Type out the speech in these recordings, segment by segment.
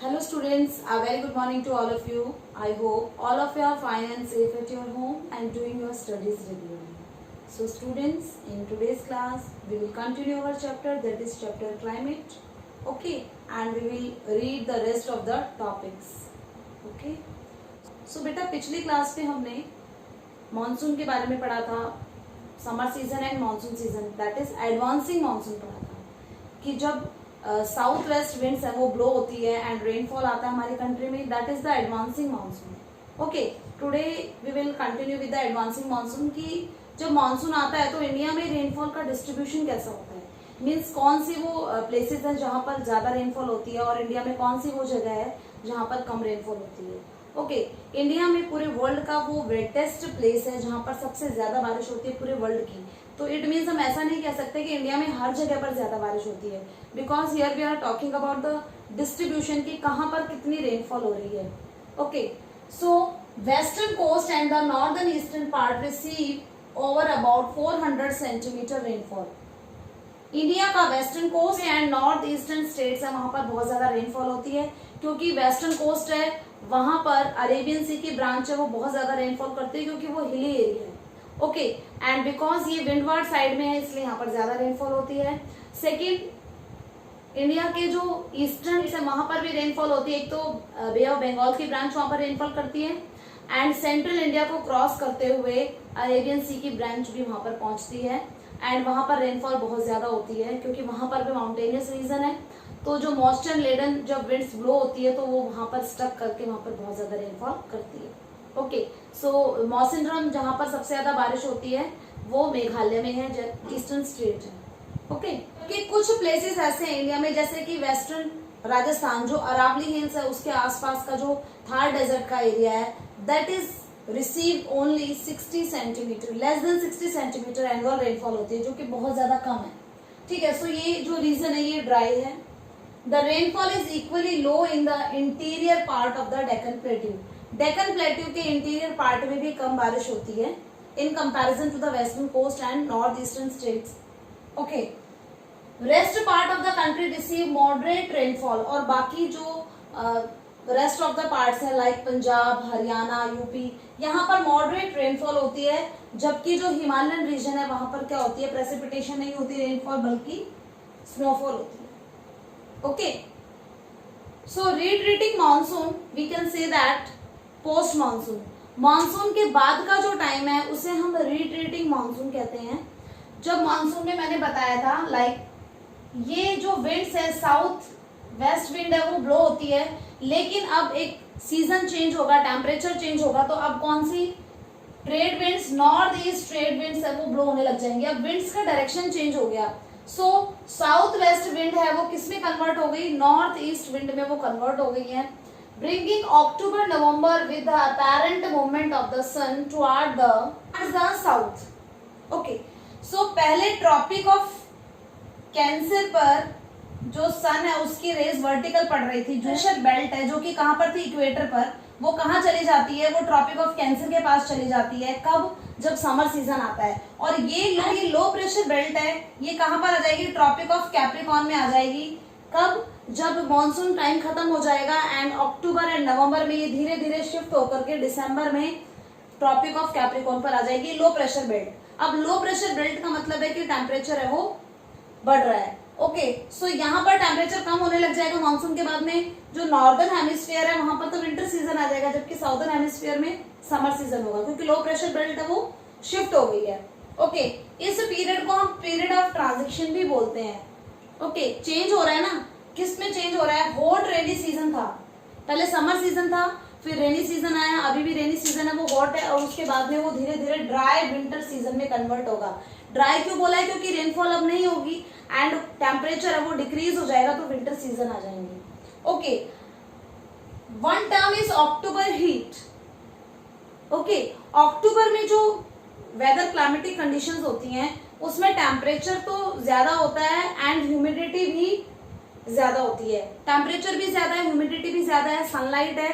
Hello students, a very good morning to all of you. I hope all of you are fine and safe at your home and doing your studies regularly. So students, in today's class, we will continue our chapter, that is chapter climate. Okay, and we will read the rest of the topics. Okay. So बेटा पिछली class में हमने monsoon के बारे में पढ़ा था, summer season and monsoon season, that is advancing monsoon पढ़ा था कि जब साउथ वेस्ट विंड्स है वो ब्लो होती है एंड रेनफॉल आता है हमारी कंट्री में, that is the advancing monsoon. Okay, today we will continue with the advancing monsoon की जब मानसून आता है तो इंडिया में रेनफॉल का डिस्ट्रीब्यूशन कैसा होता है, मीन्स कौन सी वो प्लेसेस हैं जहां पर ज्यादा रेनफॉल होती है और इंडिया में कौन सी वो जगह है जहां पर कम रेनफॉल होती है. ओके, इंडिया में पूरे वर्ल्ड का वो वेटेस्ट प्लेस है जहां पर सबसे ज्यादा बारिश होती है पूरे वर्ल्ड की. तो इट मीन्स हम ऐसा नहीं कह सकते कि इंडिया में हर जगह पर ज्यादा बारिश होती है, because here we are talking about the distribution की कहां पर कितनी रेनफॉल हो रही है. Okay, so western coast and the northern eastern part receive over about 400 centimetre rainfall. India का western coast and north eastern states है वहां पर बहुत ज्यादा रेनफॉल होती है, क्योंकि वेस्टर्न कोस्ट है वहां पर अरेबियन सी की ब्रांच है वो बहुत ज्यादा रेनफॉल करती है क्योंकि वो हिली एरिया है. ओके, एंड बिकॉज ये विंडवार्ड साइड में है इसलिए यहाँ पर ज्यादा रेनफॉल होती है. सेकेंड, इंडिया के जो ईस्टर्न है वहां पर भी रेनफॉल होती है, एक तो बे ऑफ बंगाल की ब्रांच वहां पर रेनफॉल करती है एंड सेंट्रल इंडिया को क्रॉस करते हुए अरेबियन सी की ब्रांच भी वहां पर पहुंचती है एंड वहां पर रेनफॉल बहुत ज्यादा होती है क्योंकि वहां पर भी माउंटेनियस रीजन है. तो जो मॉइस्चर लेडन जब विंड्स ब्लो होती है तो वो वहां पर स्टक करके वहां पर बहुत ज्यादा रेनफॉल करती है. ओके, सो मौसिनराम जहां पर सबसे ज्यादा बारिश होती है वो मेघालय में है, ईस्टर्न स्टेट है. ओके, कि कुछ प्लेसेस ऐसे हैं इंडिया में जैसे कि वेस्टर्न राजस्थान जो अरावली हिल्स है उसके आसपास का जो थार डेजर्ट का एरिया है, that is receive only 60 centimetre, less than 60 centimetre annual rainfall होती है जो कि बहुत ज्यादा कम है. ठीक है, सो ये जो रीजन है ये ड्राई है. The rainfall is equally low in the interior part of the Deccan plateau. Deccan plateau के इंटीरियर पार्ट में भी कम बारिश होती है in comparison to the western coast and north eastern states. Okay, rest part of the country receive moderate rainfall, और बाकी जो रेस्ट ऑफ द पार्ट्स है लाइक पंजाब, हरियाणा, यूपी, यहाँ पर मॉडरेट रेनफॉल होती है, जबकि जो हिमालयन रीजन है वहां पर क्या होती है, प्रेसिपिटेशन नहीं होती रेनफॉल बल्कि स्नोफॉल होती है. Okay, so retreating monsoon we can say that post monsoon, monsoon के बाद का जो टाइम है उसे हम रिट्रीटिंग मानसून कहते हैं. जब मानसून में मैंने बताया था लाइक ये जो विंड्स है साउथ वेस्ट विंड है वो ब्लो होती है, लेकिन अब एक सीजन चेंज होगा, टेम्परेचर चेंज होगा, तो अब कौन सी trade winds, north east trade winds है वो ब्लो होने लग जाएंगे. अब विंड्स का डायरेक्शन चेंज हो गया, सो साउथ वेस्ट विंड है वो किस में कन्वर्ट हो गई, नॉर्थ ईस्ट विंड में वो कन्वर्ट हो गई है, bringing October November with the apparent movement of the sun toward the south. Okay, so पहले ट्रॉपिक ऑफ कैंसर पर जो सन है उसकी रेज वर्टिकल पड़ रही थी, प्रेशर बेल्ट है जो कि कहां पर थी, इक्वेटर पर, वो कहां चली जाती है, वो ट्रॉपिक ऑफ कैंसर के पास चली जाती है. कब, जब समर सीजन आता है. और ये लो प्रेशर बेल्ट है ये कहां पर आ जाएगी, ट्रॉपिक ऑफ कैप्रिकॉर्न में आ जाएगी. कब, जब मॉनसून टाइम खत्म हो जाएगा एंड अक्टूबर एंड नवंबर में ये धीरे धीरे शिफ्ट होकर के दिसंबर में ट्रॉपिक ऑफ कैप्रिकॉर्न पर आ जाएगी लो प्रेशर बेल्ट. अब लो प्रेशर बेल्ट का मतलब है कि टेम्परेचर है वो बढ़ रहा है. ओके, सो यहाँ पर टेम्परेचर कम होने लग जाएगा मानसून के बाद में. जो नॉर्दर्न हेमिस्फीयर है वहां पर तो विंटर सीजन आ जाएगा, जबकि साउदर्न हेमिस्फीयर में समर सीजन होगा क्योंकि लो प्रेशर बेल्ट है वो शिफ्ट हो गई है. ओके, इस पीरियड को हम पीरियड ऑफ ट्रांजिशन भी बोलते हैं. ओके, चेंज हो रहा है ना, किस में चेंज हो रहा है, हॉट रेनी सीजन था, पहले समर सीजन था, फिर रेनी सीजन आया, अभी भी रेनी सीजन है वो हॉट है, और उसके बाद में वो धीरे धीरे ड्राई विंटर सीजन में कन्वर्ट होगा. ड्राई क्यों बोला है, क्योंकि रेनफॉल अब नहीं होगी एंड टेम्परेचर है वो डिक्रीज हो जाएगा तो विंटर सीजन आ जाएंगे. Okay, one term is October heat. Okay, अक्टूबर में जो वेदर क्लाइमेटिक कंडीशंस होती हैं उसमें टेम्परेचर तो ज्यादा होता है एंड ह्यूमिडिटी भी ज्यादा होती है. टेम्परेचर भी ज्यादा है, ह्यूमिडिटी भी ज्यादा है, सनलाइट है,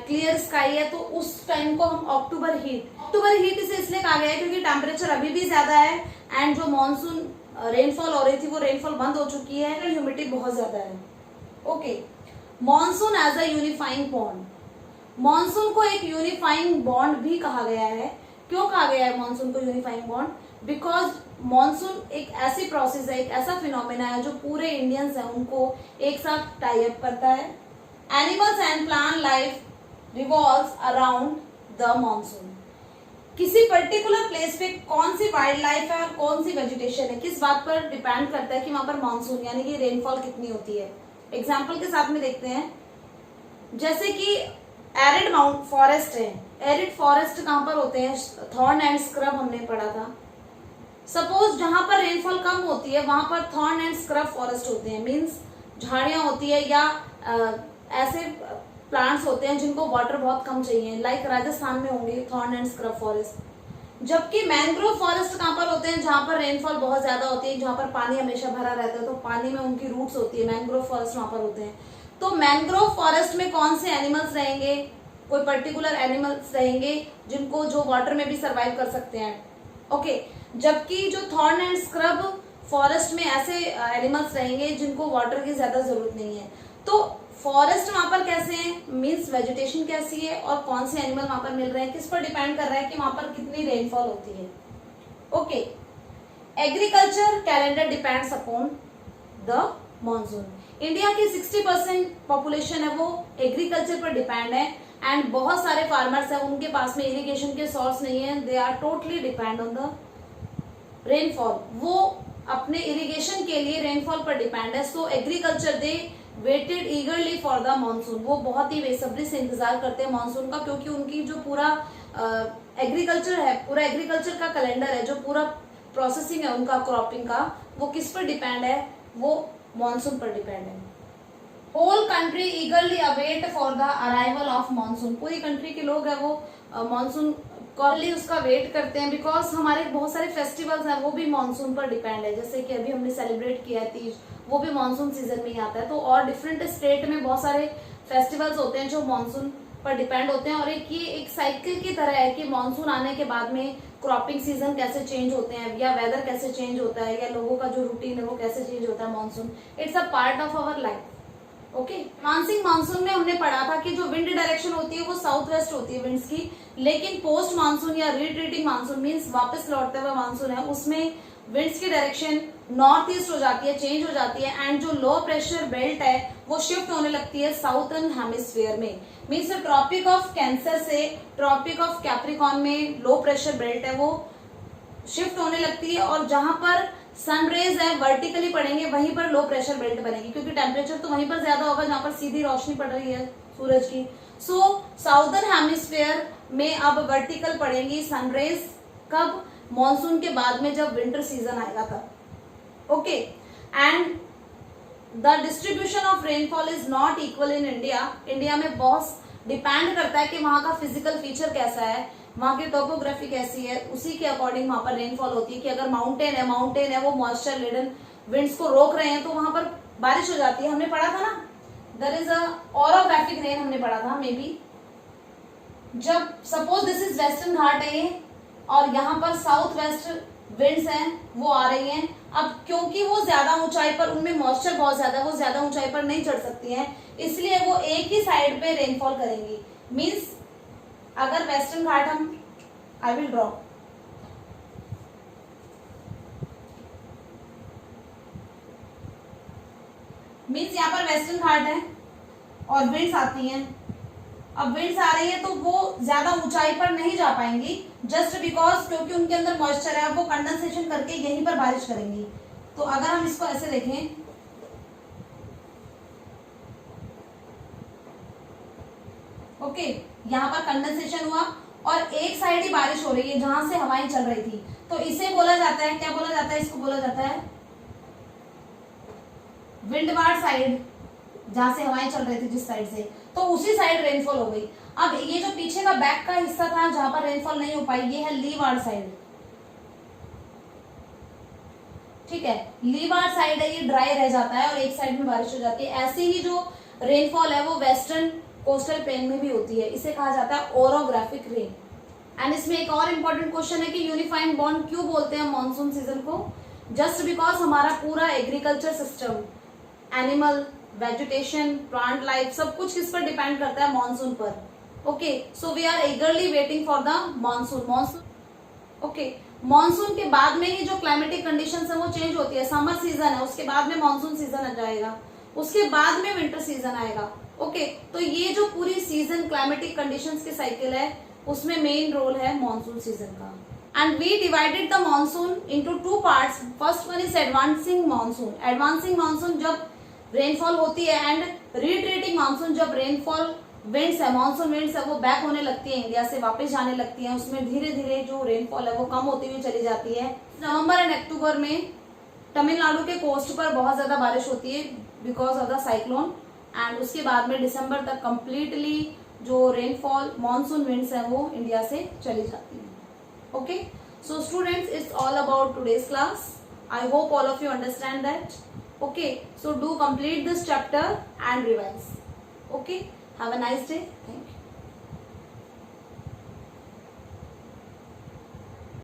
क्लियर स्काई है, तो उस टाइम को हम अक्टूबर हीट इसे इसलिए कहा गया है क्योंकि टेम्परेचर अभी भी ज्यादा है एंड जो मानसून रेनफॉल हो रही थी वो रेनफॉल बंद हो चुकी है, ह्यूमिडिटी बहुत ज्यादा है. Okay, monsoon as a unifying bond, monsoon को एक यूनिफाइंग बॉन्ड भी कहा गया है। क्यों कहा गया है मॉनसून को यूनिफाइंग बॉन्ड? बिकॉज मॉनसून एक ऐसी प्रोसेस है, एक ऐसा फिनोमेना है जो पूरे इंडियंस है उनको एक साथ टाई अप करता है। Animals and plant life revolves around the monsoon. किसी पर्टिकुलर प्लेस पे कौन सी वाइल्ड लाइफ है और कौन सी वेजिटेशन है, किस बात पर डिपेंड करता है कि वहां पर मॉनसून यानी कि रेनफॉल कितनी होती है। एग्जाम्पल के साथ में देखते हैं, जैसे कि एरिड माउंट फॉरेस्ट है। एरिड फॉरेस्ट कहां पर होते हैं? थॉर्न एंड स्क्रब हमने पढ़ा था। सपोज जहां पर रेनफॉल कम होती है वहां पर थॉर्न एंड स्क्रब फॉरेस्ट होते हैं, मीन्स झाड़ियां होती है या ऐसे प्लांट्स होते हैं जिनको वाटर बहुत कम चाहिए, लाइक राजस्थान में होंगे थॉर्न एंड स्क्रब फॉरेस्ट। जबकि मैंग्रोव फॉरेस्ट कहां पर होते हैं? जहां पर रेनफॉल बहुत ज्यादा होती है, जहां पर पानी हमेशा भरा रहता है, तो पानी में उनकी रूट्स होती है, मैंग्रोव फॉरेस्ट वहां पर होते हैं। तो मैंग्रोव फॉरेस्ट में कौन से एनिमल्स रहेंगे? कोई पर्टिकुलर एनिमल्स रहेंगे जिनको जो वाटर में भी सर्वाइव कर सकते हैं। ओके, जबकि जो थॉर्न एंड स्क्रब फॉरेस्ट में ऐसे एनिमल्स रहेंगे जिनको वाटर की ज्यादा जरूरत नहीं है। तो फॉरेस्ट वहां पर कैसे है, मीन्स वेजिटेशन कैसी है और कौन से एनिमल वहां पर मिल रहे हैं, किस पर डिपेंड कर रहा है कि वहां पर कितनी रेनफॉल होती है। Okay, agriculture calendar depends upon the monsoon. India की 60% पॉपुलेशन है वो एग्रीकल्चर पर डिपेंड है, एंड बहुत सारे फार्मर्स हैं उनके पास में इरिगेशन के सोर्स नहीं है, they are totally depend on the rainfall. वो अपने इरिगेशन के लिए रेनफॉल पर डिपेंड है। So agriculture they waited eagerly for the monsoon, वो बहुत ही बेसब्री से इंतजार करते हैं मानसून का, क्योंकि उनकी जो पूरा एग्रीकल्चर है, पूरा एग्रीकल्चर का कैलेंडर है, जो पूरा प्रोसेसिंग है उनका क्रॉपिंग का, वो किस पर डिपेंड है? वो मानसून पर डिपेंड है। Whole country eagerly await for the arrival of monsoon, पूरी कंट्री के लोग है वो मानसून कॉली उसका वेट करते हैं, बिकॉज हमारे बहुत सारे फेस्टिवल्स हैं वो भी मानसून पर डिपेंड है। जैसे कि अभी हमने सेलिब्रेट किया है तीज, वो भी मानसून सीजन में ही आता है। तो और डिफरेंट स्टेट में बहुत सारे फेस्टिवल्स होते हैं जो मानसून पर डिपेंड होते हैं, और ये एक साइकिल की तरह है कि मानसून आने के बाद में क्रॉपिंग सीजन कैसे चेंज होते हैं, या वेदर कैसे चेंज होता है, या लोगों का जो रूटीन है वो कैसे चेंज होता है। Monsoon it's a part of our life. Okay, मानसिंग मानसून में हमने पढ़ा था कि जो विंड डायरेक्शन होती है वो साउथ वेस्ट होती है विंड्स की, लेकिन पोस्ट मानसून या रिट्रीटिंग मानसून मींस वापस लौटते हुए मानसून है, उसमें विंड्स की डायरेक्शन नॉर्थ ईस्ट हो जाती है, चेंज हो जाती है, एंड जो लो प्रेशर बेल्ट है वो शिफ्ट होने लगती है साउथर्न हेमिस्फीयर में। मीन्स ट्रॉपिक ऑफ कैंसर से ट्रॉपिक ऑफ कैप्रिकॉन में लो प्रेशर बेल्ट है वो शिफ्ट होने लगती है, और जहां पर सनरेज है वर्टिकली पड़ेंगे वहीं पर लो प्रेशर बेल्ट बनेगी, क्योंकि टेम्परेचर तो वहीं पर ज्यादा होगा जहां पर सीधी रोशनी पड़ रही है सूरज की। सो साउदर्न हेमिस्फीयर में अब वर्टिकल पड़ेंगी सनरेज, कब? मॉनसून के बाद में, जब विंटर सीजन आएगा तब। Okay, and the distribution of rainfall is not equal in India. India में बहुत डिपेंड करता है कि वहां का फिजिकल फीचर कैसा है, वहां की टोपोग्राफी कैसी है, उसी के अकॉर्डिंग वहां पर रेनफॉल होती है। कि अगर माउंटेन है वो मॉइस्चर लेडन विंड्स को रोक रहे हैं तो वहां पर बारिश हो जाती है। हमने पढ़ा था ना, there is a orographic rain, हमने पढ़ा था मे बी। जब suppose this is western Ghat है ये, और यहाँ पर साउथ वेस्ट विंड्स हैं वो आ रही हैं। अब क्योंकि वो ज्यादा ऊंचाई पर, उनमें मॉइस्चर बहुत ज्यादा है, वो ज्यादा ऊंचाई पर नहीं चढ़ सकती हैं, इसलिए वो एक ही साइड पे रेनफॉल करेंगी। मीन्स अगर वेस्टर्न घाट हम, आई विल ड्रॉ, मीन्स यहाँ पर वेस्टर्न घाट है और विंड्स आती हैं। अब विंड्स आ रही है तो वो ज्यादा ऊंचाई पर नहीं जा पाएंगी, जस्ट बिकॉज क्योंकि उनके अंदर मॉइस्चर है, अब वो कंडेंसेशन करके यहीं पर बारिश करेंगी। तो अगर हम इसको ऐसे देखें, ओके, यहाँ पर कंडेंसेशन हुआ और एक साइड ही बारिश हो रही है जहां से हवाएं चल रही थी, तो इसे बोला जाता है, क्या बोला जाता है? इसको बोला जाता है विंडवार्ड साइड, जहां से हवाएं चल रही थी जिस साइड से, तो उसी साइड रेनफॉल हो गई। अब ये जो पीछे का बैक का हिस्सा था जहां पर रेनफॉल नहीं हो पाई, ये है लीवार्ड साइड। ठीक है, लीवार्ड साइड है, ये ड्राई रह जाता है और एक साइड में बारिश हो जाती है। ऐसे ही जो रेनफॉल है वो वेस्टर्न कोस्टल प्लेन में भी होती है, इसे कहा जाता है ओरोग्राफिक रेन। एंड इसमें एक और इम्पोर्टेंट क्वेश्चन है कि यूनिफाइंग बॉन्ड क्यों बोलते हैं मानसून सीजन को? जस्ट बिकॉज हमारा पूरा agriculture system, animal, vegetation, plant life, सब कुछ किस पर डिपेंड करता है? मॉनसून पर. Okay, so we are eagerly waiting for the monsoon. Okay, monsoon के बाद में ही जो क्लाइमेटिक कंडीशंस है वो चेंज होती है. समर सीजन है, उसके बाद में मॉनसून सीजन आ जाएगा, उसके बाद में विंटर सीजन आएगा. ओके, तो ये जो पूरी सीजन क्लाइमेटिक कंडीशंस की साइकिल है उसमें मेन रोल है मॉनसून सीजन का. And we divided the monsoon into two parts. First one is advancing monsoon. Advancing monsoon जब रेनफॉल होती है, एंड रिट्रीटिंग मॉनसून जब रेनफॉल विंड्स है, मॉनसून विंड्स है वो बैक होने लगती है, इंडिया से वापस जाने लगती है. उसमें धीरे धीरे जो रेनफॉल है वो कम होती हुई चली जाती है. नवंबर एंड अक्टूबर में तमिलनाडु के कोस्ट पर बहुत ज्यादा बारिश होती है because of the cyclone. And उसके बाद में दिसंबर तक कंप्लीटली जो रेनफॉल मॉनसून विंड्स है वो इंडिया से चली जाती है. Okay, so students, it's all about today's class. I hope all of you understand that. Okay, so do complete this chapter and revise. Okay, have a nice day. Thank you.